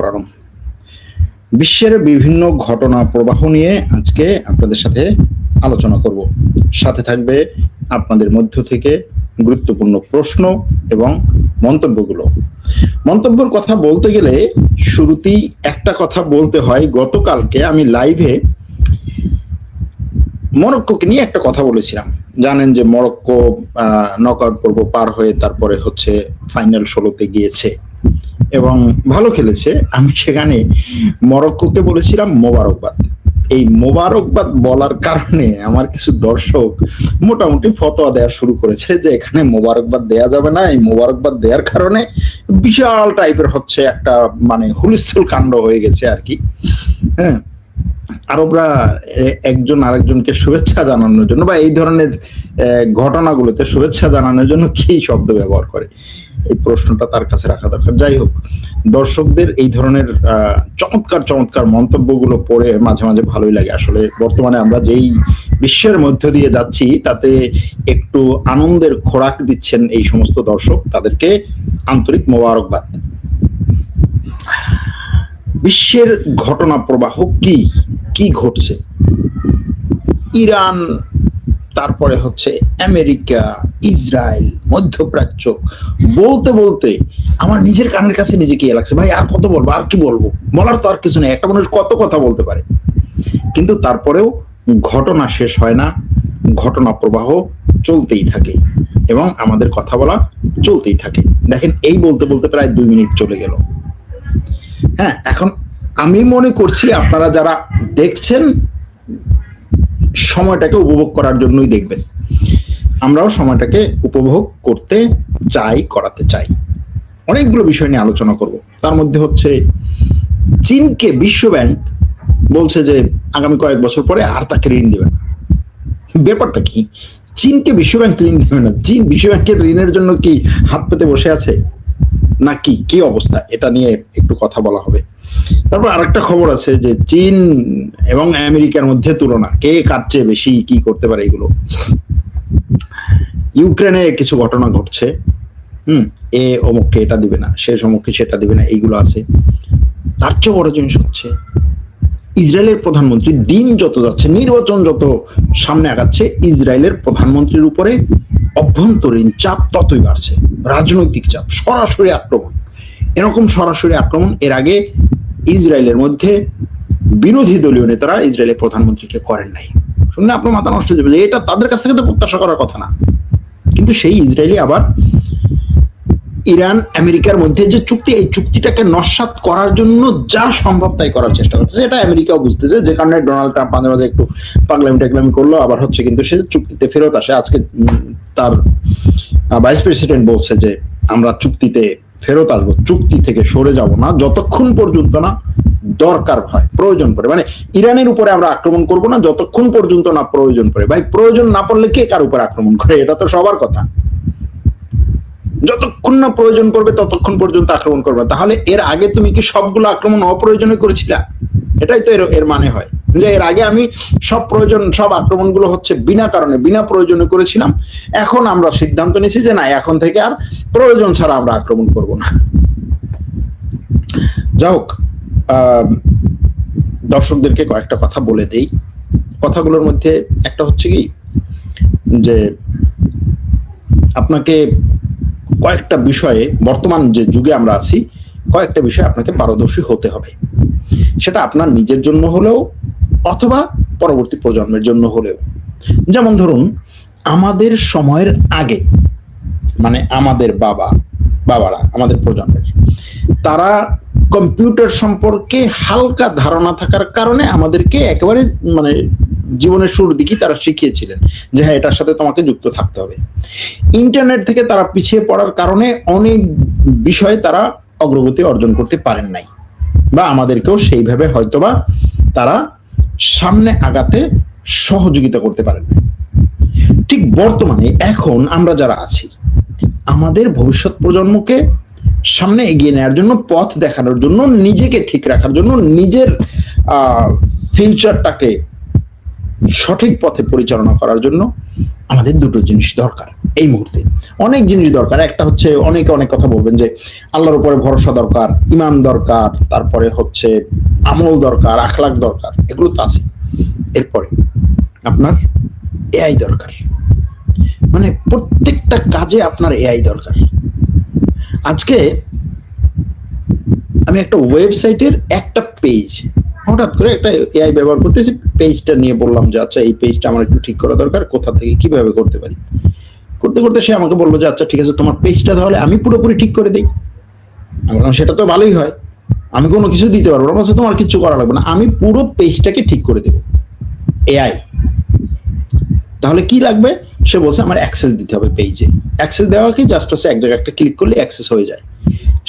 প্রারম্ভ। বিশ্বের বিভিন্ন ঘটনা প্রবাহ নিয়ে আজকে আপনাদের সাথে আলোচনা করব। সাথে থাকবে আপনাদের মধ্য থেকে গুরুত্বপূর্ণ প্রশ্ন এবং মন্তব্যগুলো। মন্তব্যের কথা বলতে গেলে শুরুতেই একটা কথা বলতে হয়। গতকালকে আমি লাইভে মরক্কোকে নিয়ে একটা কথা বলেছিলাম। জানেন যে মরক্কো নকআউট পর্ব পার হয়ে তারপরে হচ্ছে ফাইনাল 16-তে গিয়েছে এবং ভালো খেলেছে। আমি সেখানে মরক্কোকে বলেছিলাম মোবারকবাদ। এই মোবারকবাদ বলার কারণে আমার কিছু দর্শক মোটামুটি ফতোয়া দেওয়া শুরু করেছে যে এখানে মোবারকবাদ দেয়া যাবে না। এই মোবারকবাদ দেওয়ার কারণে বিশাল টাইপের হচ্ছে একটা হুলস্থুল কাণ্ড হয়ে গেছে আর কি। হ্যাঁ, আরবরা একজন আরেকজনকে শুভেচ্ছা জানানোর জন্য বা এই ধরনের ঘটনাগুলোতে শুভেচ্ছা জানানোর জন্য কি শব্দ ব্যবহার করে, এই প্রশ্নটা তার কাছে রাখা দরকার। যাই হোক, দর্শকদের এই ধরনের চমৎকার চমৎকার মন্তব্যগুলো পড়ে মাঝে মাঝে ভালোই লাগে। আসলে বর্তমানে আমরা যেই বিশ্বের মধ্য দিয়ে যাচ্ছি তাতে একটু আনন্দের খোরাক দিচ্ছেন এই সমস্ত দর্শক, তাদেরকে আন্তরিক মোবারকবাদ। বিশ্বের ঘটনা প্রবাহ কি কি ঘটছে, ইরান, তারপরে হচ্ছে আমেরিকা, ইসরায়েল, মধ্যপ্রাচ্য, বলতে বলতে আমার নিজের কানের কাছে নিজেকে লাগছে, ভাই আর কত বলবো, আর কি বলবো, বলার তো আর কিছু নেই। একটা মানুষ কত কথা বলতে পারে, কিন্তু তারপরেও ঘটনা শেষ হয় না, ঘটনা প্রবাহ চলতেই থাকে এবং আমাদের কথা বলা চলতেই থাকে। দেখেন, এই বলতে বলতে প্রায় 2 মিনিট চলে গেল। হ্যাঁ, এখন আমি মনে করছি আপনারা যারা দেখছেন সময়টাকে উপভোগ করার জন্যই দেখবেন। আমরাও সময়টাকে উপভোগ করতে চাই, করাতে চাই। অনেকগুলো বিষয় নিয়ে আলোচনা করব। তার মধ্যে হচ্ছে চীনকে বিশ্বব্যাংক বলছে যে আগামী কয়েক বছর পরে আর তাকে ঋণ দেবে না। ব্যাপারটা কি? চীনকে বিশ্বব্যাংক ঋণ দেবে না? চীন বিশ্বব্যাংকের ঋণের জন্য কি হাত পেতে বসে আছে নাকি কি অবস্থা, এটা নিয়ে একটু কথা বলা হবে। তারপর আরেকটা খবর আছে যে চীন এবং আমেরিকার মধ্যে তুলনা, কে কার চেয়ে বেশি কি করতে পারে এগুলো। ইউক্রেনে কিছু ঘটনা ঘটছে, এ অমুককে এটা দিবে না, সে অমুককে সেটা দিবে না, এইগুলো আছে। তার চেয়ে বড় জিনিস হচ্ছে ইসরায়েলের প্রধানমন্ত্রী দিন যত যাচ্ছে, নির্বাচন যত সামনে আগাচ্ছে, ইসরায়েলের প্রধানমন্ত্রীর উপরে অভ্যন্তরীণ চাপ ততই বাড়ছে, রাজনৈতিক চাপ, সরাসরি আক্রমণ। এরকম সরাসরি আক্রমণ এর আগে ইসরায়েলের মধ্যে বিরোধী দলীয় নেতারা ইসরায়েলের প্রধানমন্ত্রীকে করেন নাই। শুনলে আপনার মাথা নষ্ট হয়ে যাবে, এটা তাদের কাছ থেকে তো প্রত্যাশা করার কথা না। কিন্তু সেই ইসরায়েলি আবার ইরান আমেরিকার মধ্যে যে চুক্তি, এই চুক্তিটাকে নস্যাৎ করার জন্য যা সম্ভব তাই করার চেষ্টা করতেছে। এটা আমেরিকাও বুঝতেছে, যে কারণে ডোনাল্ড ট্রাম্প মাঝে মাঝে একটু পাগলামি করলো, আবার হচ্ছে কিন্তু সে চুক্তিতে ফেরত আসে। আজকে তার ভাইস প্রেসিডেন্ট বলছে যে আমরা চুক্তিতে ফেরত আসবো, চুক্তি থেকে সরে যাব না যতক্ষণ পর্যন্ত না দরকার হয়, প্রয়োজন পড়ে। ইরানের উপরে আমরা আক্রমণ করব না যতক্ষণ পর্যন্ত না প্রয়োজন পড়ে। ভাই, প্রয়োজন না পড়লে কে কার উপর আক্রমণ করে? এটা তো সবার কথা। যতক্ষণ না প্রয়োজন পড়বে ততক্ষণ পর্যন্ত আক্রমণ করবে। তাহলে এর আগে তুমি কি সবগুলো আক্রমণ অপ্রয়োজনে করেছিলা? এটাই তো এর মানে হয় যে এর আগে আমি সব আক্রমণগুলো হচ্ছে বিনা কারণে, বিনা প্রয়োজনে করেছিলাম। এখন আমরা সিদ্ধান্ত নিয়েছি যে না, এখন থেকে আর প্রয়োজন ছাড়া আমরা আক্রমণ করব না। যাই হোক, দর্শকদেরকে কয়েকটা কথা বলে দেই। কথাগুলোর মধ্যে একটা হচ্ছে কি যে আপনাকে কয়েকটা বিষয়ে, বর্তমান যে যুগে আমরা আছি, কয়েকটা বিষয়ে আপনাকে পারদর্শী হতে হবে। সেটা আপনার নিজের জন্য হলেও অথবা পরবর্তী প্রজন্মের জন্য হলেও। যেমন ধরুন, আমাদের সময়ের আগে, আমাদের বাবারা, আমাদের প্রজন্মের, তারা কম্পিউটার সম্পর্কে হালকা ধারণা থাকার কারণে আমাদেরকে একেবারে জীবনের শুরুর দিকেই তারা শিখিয়েছিলেন যে হ্যাঁ, এটার সাথে তোমাকে যুক্ত থাকতে হবে। ইন্টারনেট থেকে তারা পিছিয়ে পড়ার কারণে অনেক বিষয়ে তারা অগ্রগতি অর্জন করতে পারেন নাই, বা আমাদেরকেও সেইভাবে হয়তোবা তারা সামনে আগাতে সহযোগিতা করতে পারেন নাই। ঠিক বর্তমানে এখন আমরা যারা আছি, আমাদের ভবিষ্যৎ প্রজন্মকে সামনে এগিয়ে নেওয়ার জন্য, পথ দেখানোর জন্য, নিজেকে ঠিক রাখার জন্য, নিজের ফিউচারটাকে সঠিক পথে পরিচালনা করার জন্য আমাদের দুটো জিনিস দরকার এই মুহূর্তে। অনেক জিনিস দরকার। একটা হচ্ছে অনেকে অনেক কথা বলবেন যে আল্লাহর উপরে ভরসা দরকার, ইমান দরকার, তারপরে হচ্ছে আমল দরকার, আখলাক দরকার, এগুলো তো আছে। এরপরে আপনার এআই দরকার, মানে প্রত্যেকটা কাজে আপনার এআই দরকার। আজকে আমি একটা ওয়েবসাইটের একটা পেজ হঠাৎ করে একটা এআই ব্যবহার করতেছি, পেজটা নিয়ে বললাম যে আচ্ছা এই পেজটা আমার একটু ঠিক করা দরকার, কোথা থেকে কিভাবে করতে পারি। করতে করতে সে আমাকে বললো যে আচ্ছা ঠিক আছে তোমার পেজটা তাহলে আমি পুরোপুরি ঠিক করে দিই। আমি বললাম সেটা তো ভালোই হয়, আমি কোনো কিছু দিতে পারবো না, বলছে তোমার কিছু করা লাগবে না, আমি পুরো পেজটাকে ঠিক করে দেবো এআই। তাহলে কি লাগবে? সে বলছে আমার অ্যাক্সেস দিতে হবে পেজে। অ্যাক্সেস দেওয়া কি জাস্ট হচ্ছে এক জায়গায় একটা ক্লিক করলে অ্যাক্সেস হয়ে যায়।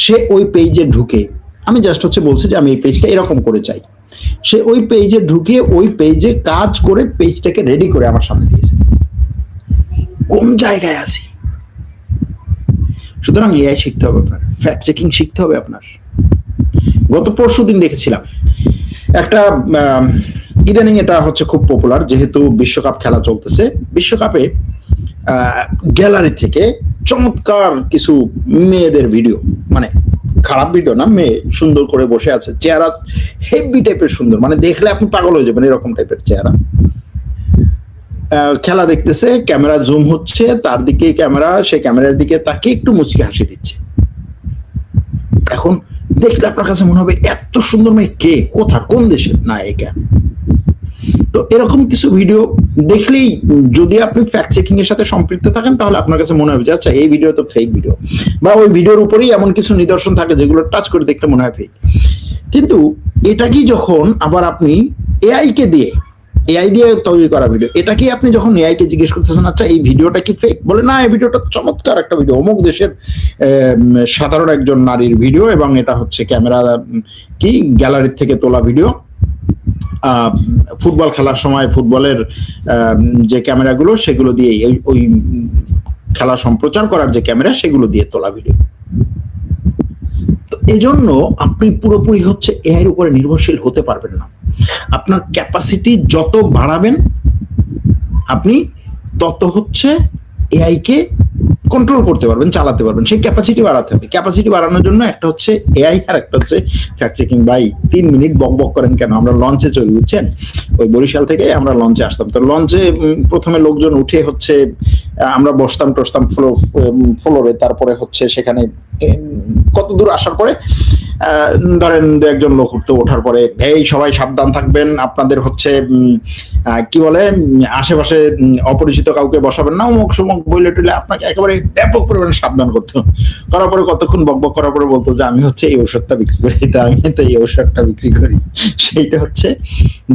সে ওই পেজে ঢুকে, আমি জাস্ট হচ্ছে বলছি যে আমি এই পেজটা এরকম করে চাই, সে ওই পেজে ঢুকে ওই পেজে কাজ করে পেজটাকে রেডি করে আমার সামনে দিয়েছে। কোন জায়গায় আছি? সুতরাং এআই শিখতে হবে আপনার, ফ্যাক্ট চেকিং শিখতে হবে আপনার। গত পরশুদিন দেখেছিলাম একটা ইদানিং এটা হচ্ছে খুব পপুলার, যেহেতু বিশ্বকাপ খেলা চলতেছে, বিশ্বকাপে গ্যালারি থেকে চমৎকার কিছু মেয়েদের ভিডিও, মানে খারাপ ভিডিও না, মেয়ে সুন্দর করে বসে আছে, চেহারা হেভি টাইপের সুন্দর, মানে দেখলে আপনি পাগল হয়ে যাবেন এরকম টাইপের চেহারা। খেলা দেখতেছে, ক্যামেরা জুম হচ্ছে তার দিকে, ক্যামেরা সে ক্যামেরার দিকে তাকে একটু মুচকি হাসি দিচ্ছে। এখন দেখলে আপনার কাছে মনে হবে এত সুন্দর মেয়ে কে, কোথা, কোন দেশের নায়িকা। তো এরকম কিছু ভিডিও দেখলেই যদি আপনি ফ্যাক্ট চেকিং এর সাথে সম্পৃক্ত থাকেন তাহলে আপনার কাছে মনে হবে যে আচ্ছা এই ভিডিও তো ফেক ভিডিও, বা ওই ভিডিওর উপরেই এমন কিছু নিদর্শন থাকে যেগুলো টাচ করে দেখলে মনে হয় ফেক। কিন্তু এটা কি যখন আবার আপনি এআই কে দিয়ে, এআই দিয়ে তৈরি করা ভিডিও, এটা কি আপনি যখন এআই কে জিজ্ঞেস করতেছেন আচ্ছা এই ভিডিওটা কি ফেক, বলে না এই ভিডিওটা চমৎকার একটা ভিডিও, অমুক দেশের সাধারণ একজন নারীর ভিডিও, এবং এটা হচ্ছে ক্যামেরা কি গ্যালারি থেকে তোলা ভিডিও, ফুটবল খেলার সময় ফুটবলের যে ক্যামেরাগুলো সেগুলো দিয়ে, ওই খেলা সম্প্রচার করার যে ক্যামেরা সেগুলো দিয়ে তোলা ভিডিও। তো এজন্য আপনি পুরোপুরি হচ্ছে এআই এর উপরে নির্ভরশীল হতে পারবেন না। আপনার ক্যাপাসিটি যত বাড়াবেন আপনি তত হচ্ছে এআই কে কন্ট্রোল করতে পারবেন, চালাতে পারবেন। সেই ক্যাপাসিটি বাড়াতে হবে। ক্যাপাসিটি বাড়ানোর জন্য একটা হচ্ছে এআই আর একটা হচ্ছে ফ্যাক্ট চেকিং। ভাই 3 মিনিট বক বক করেন কেন? আমরা লঞ্চে চলে, বুঝছেন, ওই বরিশাল থেকে আমরা লঞ্চে আসতাম। তো লঞ্চে প্রথমে লোকজন উঠে হচ্ছে আমরা বসতাম টসতাম ফ্লোরে, তারপরে হচ্ছে সেখানে কত দূর আসার পরে ধরেন একজন লোক উঠতে, ওঠার পরে এই সবাই সাবধান থাকবেন, আপনাদের হচ্ছে কি বলে আশেপাশে অপরিচিত কাউকে বসাবেন না, অমুক সমুক বইলে টইলে আপনাকে একেবারে ব্যাপক পরিমাণে সাবধান করতে। করার পরে কতক্ষণ বকবক করার পরে বলতো যে আমি হচ্ছে এই ঔষধটা বিক্রি করি, তো আমি তো এই ঔষধটা বিক্রি করি। সেইটা হচ্ছে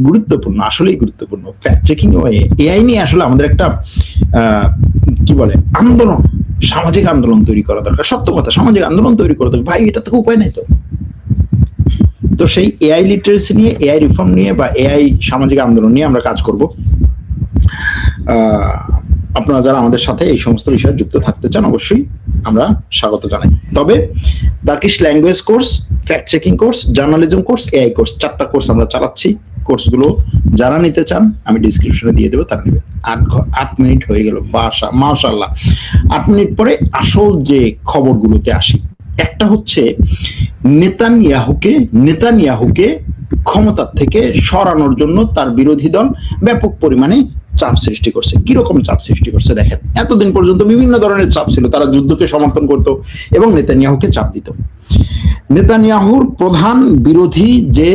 গুরুত্বপূর্ণ, আসলেই গুরুত্বপূর্ণ। ফ্যাক্ট চেকিং ও এআই নিয়ে আসলে আমাদের একটা কি বলে আন্দোলন, সামাজিক আন্দোলন তৈরি করা দরকার। সত্য কথা, সামাজিক আন্দোলন তৈরি করা দরকার। ভাই এটা তো উপায় নাই তো। তো সেই এআই লিটারেসি নিয়ে, এআই রিফর্ম নিয়ে বা এআই সামাজিক আন্দোলন নিয়ে আমরা কাজ করব। আপনারা যারা আমাদের সাথে এই সমস্ত বিষয়ে যুক্ত থাকতে চান অবশ্যই আমরা স্বাগত জানাই। তবে Turkish language course, fact checking course, journalism course, AI course, 4টা কোর্স আমরা চালাচ্ছি। কোর্সগুলো যারা নিতে চান আমি ডিসক্রিপশনে দিয়ে দেবো, তারা নেবেন। 8 মিনিট হয়ে গেল, মাশাআল্লাহ। 8 মিনিট পরে আসল যে খবরগুলোতে আসি। একটা হচ্ছে নেতানিয়াহুকে ক্ষমতার থেকে সরানোর জন্য তার বিরোধী দল ব্যাপক পরিমাণে চাপ সৃষ্টি করছে। কিরকম চাপ সৃষ্টি করছে দেখেন। এতদিন পর্যন্ত বিভিন্ন ধরনের চাপ ছিল, তারা যুদ্ধকে সমর্থন করত এবং নেতানিয়াহুকে চাপ দিত। নেতানিয়াহুর প্রধান বিরোধী যে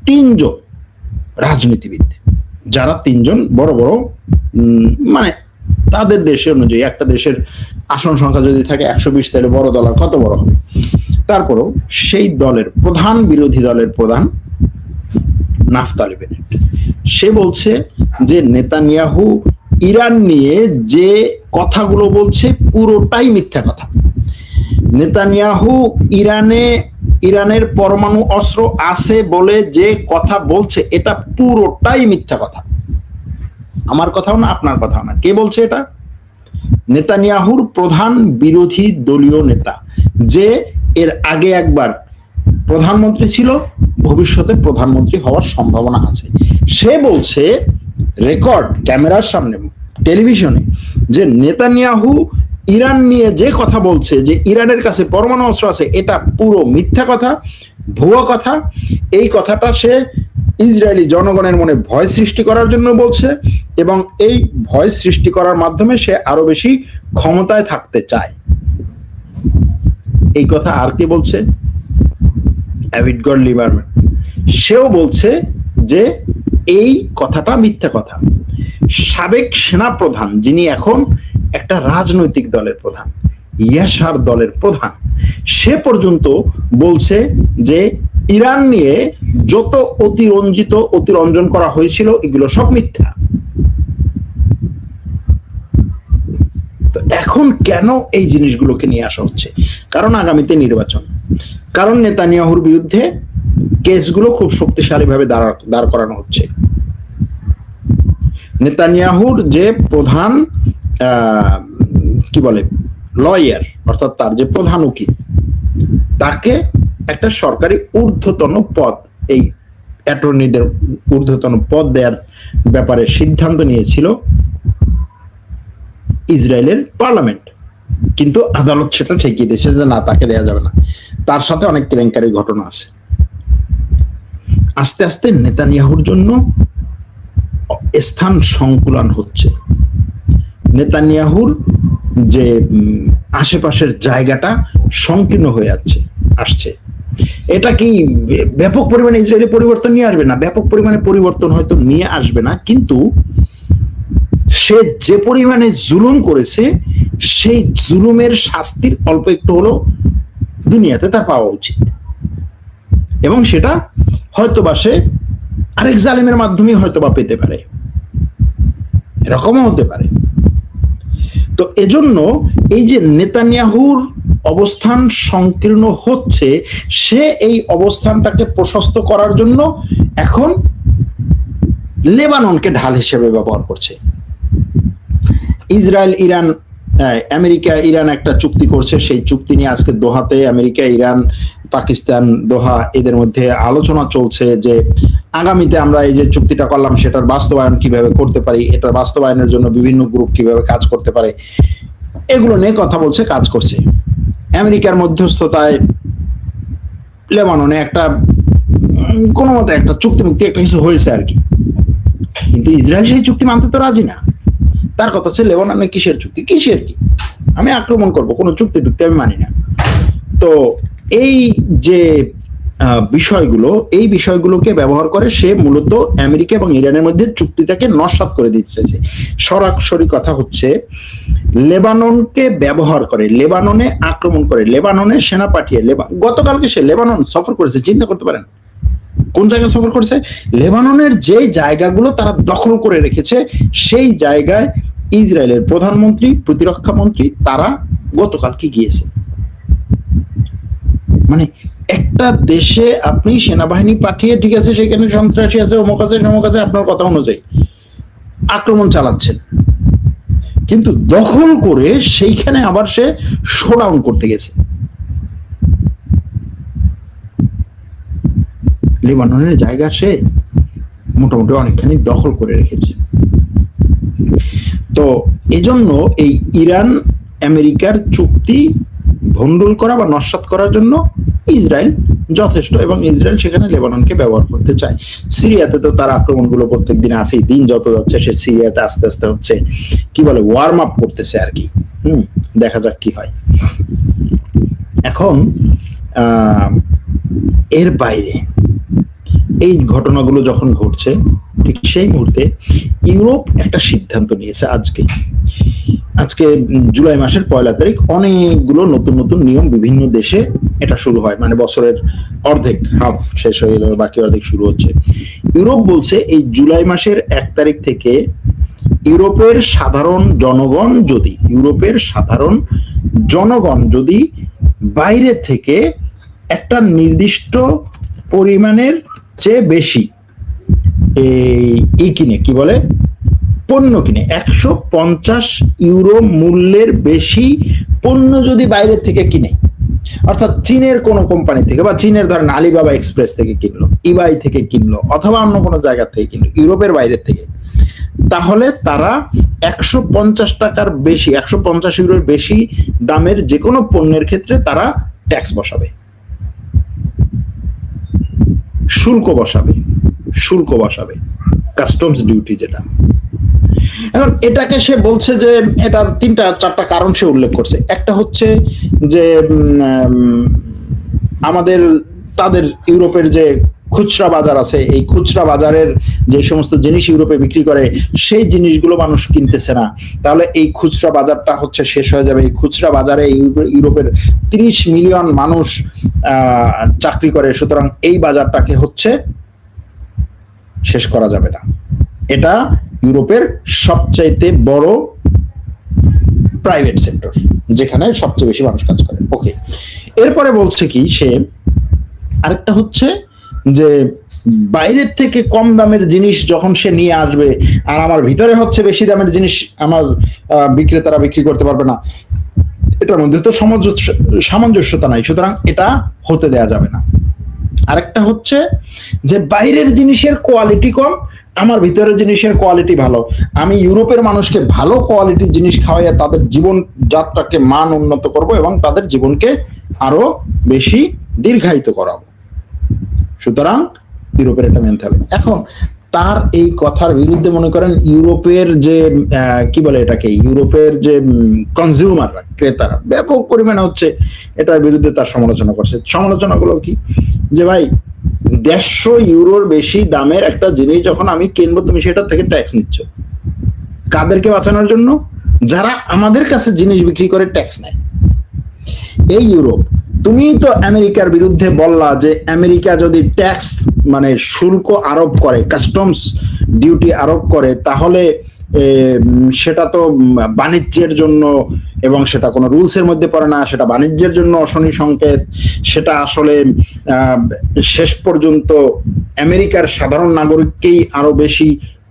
3 জন রাজনীতিবিদ, যারা 3 জন বড় বড়, মানে তাদের দেশে অনুযায়ী একটা দেশের আসন সংখ্যা যদি থাকে 120, তাহলে বড় দল আর কত বড় হবে। তারপরও সেই দলের প্রধান, বিরোধী দলের প্রধান নাফতালি বেনেট, সে বলছে যে নেতানিয়াহু ইরান নিয়ে যে কথাগুলো বলছে পুরোটাই মিথ্যা কথা। নেতানিয়াহু ইরানের পরমাণু অস্ত্র আছে বলে যে কথা বলছে এটা পুরোটাই মিথ্যা কথা। আমার কথাও না, আপনার কথাও না। কে বলছে এটা? নেতানিয়াহুর প্রধান বিরোধী দলীয় নেতা, যে এর আগে একবার প্রধানমন্ত্রী ছিল, ভবিষ্যতে প্রধানমন্ত্রী হওয়ার সম্ভাবনা আছে। সে বলছে রেকর্ড ক্যামেরার সামনে টেলিভিশনে যে নেতানিয়াহু ইরান নিয়ে যে কথা বলছে যে ইরানের কাছে পরমাণু অস্ত্র আছে, এটা পুরো মিথ্যা কথা, ভুয়া কথা। এই কথাটা সে ইসরায়েলি জনগণের মনে ভয় সৃষ্টি করার জন্য বলছে এবং এই ভয় সৃষ্টি করার মাধ্যমে সে আরো বেশি ক্ষমতায় থাকতে চায়। এই কথা আর কে বলছে? অ্যাভিগডর লিবারম্যান। সেও বলছে যে এই কথাটা মিথ্যা কথা। সাবেক সেনাপ্রধান, যিনি এখন একটা রাজনৈতিক দলের প্রধান, ইয়াসার দলের প্রধান, সে পর্যন্ত বলছে যে ইরান নিয়ে যত অতিরঞ্জন করা হয়েছিল এগুলো সব মিথ্যা। তো এখন কেন এই জিনিসগুলোকে নিয়ে আসা হচ্ছে? কারণ আগামীতে নির্বাচন, কারণ নেতানিয়াহুর বিরুদ্ধে কেসগুলো খুব শক্তিশালীভাবে দাঁড় করানো হচ্ছে। নেতানিয়াহুর যে প্রধান কি বলে লয়ার, অর্থাৎ তার যে প্রধান উকিল, তাকে একটা সরকারি ঊর্ধ্বতন পদ, এই অ্যাটর্নিদের ঊর্ধ্বতন পদ দেওয়ার ব্যাপারে সিদ্ধান্ত নিয়েছিল ইসরায়েলের পার্লামেন্ট, কিন্তু আদালত সেটা ঠেকিয়ে দিয়েছে যে না, তাকে দেওয়া যাবে না। তার সাথে অনেক কেলেঙ্কারির ঘটনা আছে। আস্তে আস্তে নেতানিয়াহুর জন্য স্থান সংকুলান হচ্ছে। নেতানিয়াহুর যে আশেপাশের জায়গাটা সংকীর্ণ হয়ে আসছে। এটা কি ব্যাপক পরিমাণে ইসরায়েলি পরিবর্তন নিয়ে আসবে? না, ব্যাপক পরিমাণে পরিবর্তন হয়তো নিয়ে আসবে না, কিন্তু সে যে পরিমাণে জুলুম করেছে সেই জুলুমের শাস্তির অল্প একটু হলেও দুনিয়াতে তার পাওয়া উচিত, এবং সেটা হয়তোবা সে আরেক জালিমের মাধ্যমে হয়তোবা পেতে পারে, এরকমও হতে পারে। তো এজন্য এই যে নেতানিয়াহুর অবস্থান সংকীর্ণ হচ্ছে, সে এই অবস্থানটাকে প্রশস্ত করার জন্য এখন লেবাননকে ঢাল হিসেবে ব্যবহার করছে। ইসরায়েল, ইরান, আমেরিকা, ইরান একটা চুক্তি করছে। সেই চুক্তি নিয়ে আজকে দোহাতে আমেরিকা, ইরান, পাকিস্তান, দোহা এদের মধ্যে আলোচনা চলছে যে আগামীতে আমরা এই যে চুক্তিটা করলাম সেটার বাস্তবায়ন কিভাবে করতে পারি, এটার বাস্তবায়নের জন্য বিভিন্ন গ্রুপ কিভাবে কাজ করতে পারে, এগুলো নিয়ে কথা বলছে, কাজ করছে। আমেরিকার মধ্যস্থতায় লেবাননে একটা কোনো মতে একটা চুক্তি মুক্তি একটা কিছু হয়েছে আর কি, কিন্তু ইসরায়েল সেই চুক্তি মানতে তো রাজি না। তার কথা হচ্ছে লেবাননে কিসের চুক্তি, কিসের কি, আমি আক্রমণ করব, কোনো চুক্তি টুক্তি আমি মানি না। তো এই যে বিষয়গুলো, এই বিষয়গুলোকে ব্যবহার করে সে মূলত আমেরিকা এবং ইরানের মধ্যে চুক্তিটাকে নস্যাৎ করে দিতে চাইছে। সরাসরি কথা হচ্ছে লেবাননকে ব্যবহার করে, লেবাননে আক্রমণ করে, লেবাননে সেনা পাঠিয়ে, গতকালকে সে লেবানন সফর করেছে। চিন্তা করতে পারেন কোন জায়গায় সফর করেছে? লেবাননের যে জায়গাগুলো তারা দখল করে রেখেছে সেই জায়গায় ইসরায়েলের প্রধানমন্ত্রী, প্রতিরক্ষা মন্ত্রী তারা গতকালকে গিয়েছে। মানে একটা দেশে আপনি সেনাবাহিনী পাঠিয়ে, ঠিক আছে, সেখানে সন্ত্রাসী আছে, অমুক আছে, সমুক আছে, আপনার কথা অনুযায়ী আক্রমণ চালাচ্ছেন, কিন্তু দখল করে সেইখানে আবার সে শোডাউন করতে গেছে। লেবাননের জায়গা সে মোটামুটি অনেকখানি দখল করে রেখেছে। তো এজন্য এই ইরান আমেরিকার চুক্তি ভণ্ডুল করা বা নস্যাৎ করার জন্য ইসরায়েল যথেষ্ট, এবং ইসরায়েল সেখানে লেবাননকে ব্যবহার করতে চায়। সিরিয়াতে তো তার আক্রমণগুলো প্রত্যেক দিন আছেই, দিন যত যাচ্ছে সে সিরিয়াতে আস্তে আস্তে হচ্ছে কি বলে ওয়ার্ম আপ করতেছে আর কি। দেখা যাক কি হয়। এখন এর বাইরে এই ঘটনাগুলো যখন ঘটছে, ঠিক সেই মুহূর্তে ইউরোপ একটা সিদ্ধান্ত নিয়েছে। আজকে জুলাই মাসের 1 তারিখ অনেকগুলো নতুন নতুন নিয়ম বিভিন্ন দেশে এটা শুরু হয়, মানে বছরের অর্ধেক, হাফ শেষ হয়ে গেল, বাকি অর্ধেক শুরু হচ্ছে। ইউরোপ বলছে এই জুলাই মাসের 1 তারিখ থেকে ইউরোপের সাধারণ জনগণ যদি বাইরে থেকে একটা নির্দিষ্ট পরিমাণের চেয়ে বেশি এই কিনে, কি বলে, পণ্য কিনে, 150 ইউরো মূল্যের বেশি পণ্য যদি বাইরে থেকে কিনে, অর্থাৎ চীনের কোনো কোম্পানি থেকে, বা চীনের ধরেন আলিবাবা এক্সপ্রেস থেকে কিনলো, ইবাই থেকে কিনলো, অথবা অন্য কোনো জায়গা থেকে কিনলো, ইউরোপের বাইরে থেকে, তাহলে তারা 150 টাকার বেশি, 150 ইউরোর বেশি দামের যে কোনো পণ্যের ক্ষেত্রে তারা ট্যাক্স বসাবে, শুল্ক বসাবে, কাস্টমস ডিউটি যেটা। এখন এটাকে সে বলছে যে এটার 3-4টা কারণ সে উল্লেখ করছে। একটা হচ্ছে যে আমাদের তাদের ইউরোপের যে খুচরা বাজার আছে, এই খুচরা বাজারের যে সমস্ত জিনিস ইউরোপে বিক্রি করে সেই জিনিসগুলো মানুষ কিনতেছে না, তাহলে এই খুচরা বাজারটা হচ্ছে শেষ হয়ে যাবে। এই খুচরা বাজারে ইউরোপের 30 মিলিয়ন মানুষ চাকরি করে, সুতরাং এই বাজারটাকে হচ্ছে শেষ করা যাবে না। এটা ইউরোপের সবচাইতে বড় প্রাইভেট সেক্টর, যেখানে সবচেয়ে বেশি মানুষ কাজ করে। ওকে, এরপরে বলছে কি সে, আরেকটা হচ্ছে যে বাইরের থেকে কম দামের জিনিস যখন সে নিয়ে আসবে আর আমার ভিতরে হচ্ছে বেশি দামের জিনিস আমার বিক্রেতারা বিক্রি করতে পারবে না, এটার মধ্যে তো সামঞ্জস্যতা নাই, সুতরাং এটা হতে দেয়া যাবে না। আরেকটা হচ্ছে যে বাইরের জিনিসের কোয়ালিটি কম, আমার ভিতরের জিনিসের কোয়ালিটি ভালো, আমি ইউরোপের মানুষকে ভালো কোয়ালিটির জিনিস খাওয়াইয়া তাদের জীবন যাত্রাকে মান উন্নত করব এবং তাদের জীবনকে আরো বেশি দীর্ঘায়িত করাবো, সুতরাং ইউরোপের এটা মেনতে হবে। এখন তার এই কথার বিরুদ্ধে মনে করেন ইউরোপের যে কি বলে এটাকে, ইউরোপের যে কনজিউমাররা, ক্রেতারা ব্যাপক পরিমাণে হচ্ছে এটার বিরুদ্ধে তার সমালোচনা করছে। সমালোচনাগুলো কি, যে ভাই 150 ইউরোর বেশি দামের একটা জিনিস যখন আমি কিনবো তুমি সেটা থেকে ট্যাক্স নিচ্ছ, কাদেরকে বাঁচানোর জন্য? যারা আমাদের কাছে জিনিস বিক্রি করে ট্যাক্স নেয়। এই ইউরোপ, তুমি তো আমেরিকার বিরুদ্ধে বললা যে আমেরিকা যদি ট্যাক্স মানে শুল্ক আরোপ করে, কাস্টমস ডিউটি আরোপ করে, তাহলে সেটা তো বাণিজ্যের জন্য, এবং সেটা কোনো রুলসের মধ্যে পড়ে না, সেটা বাণিজ্যের জন্য অশনি সংকেত, সেটা আসলে শেষ পর্যন্ত আমেরিকার সাধারণ নাগরিককেই আরো বেশি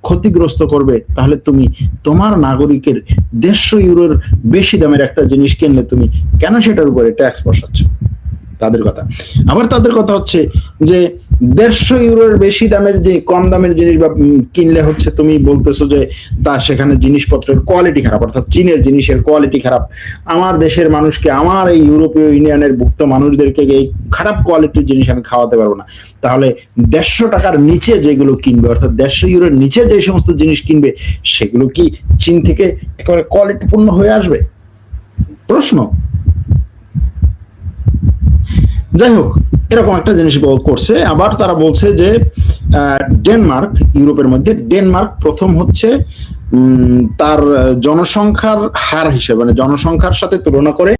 ক্ষতিগ্রস্ত করবে। তাহলে তুমি তোমার নাগরিকের 150 ইউরোর বেশি দামের একটা জিনিস কিনলে তুমি কেন সেটার উপরে ট্যাক্স বসাচ্ছ? তাদের কথা। আবার তাদের কথা হচ্ছে যে 150 ইউরোর বেশি দামের যে কম দামের জিনিস বা কিনলে হচ্ছে তুমি বলতেছো যে তা সেখানে জিনিসপত্রের কোয়ালিটি খারাপ, অর্থাৎ চীনের জিনিসের কোয়ালিটি খারাপ, আমার দেশের মানুষকে, আমার এই ইউরোপীয় ইউনিয়নের ভুক্ত মানুষদেরকে এই খারাপ কোয়ালিটির জিনিস আমি খাওয়াতে পারবো না। তাহলে 150 টাকার নিচে যেগুলো কিনবে, অর্থাৎ 150 ইউরোর নিচে যে সমস্ত জিনিস কিনবে সেগুলো কি চীন থেকে একেবারে কোয়ালিটিপূর্ণ হয়ে আসবে? প্রশ্ন। যাই হোক, এরকম একটা জিনিস করছে। আবার তারা বলছে যে ডেনমার্ক, ইউরোপের মধ্যে ডেনমার্ক প্রথম হচ্ছে তার জনসংখ্যার হার হিসেবে, মানে জনসংখ্যার সাথে তুলনা করে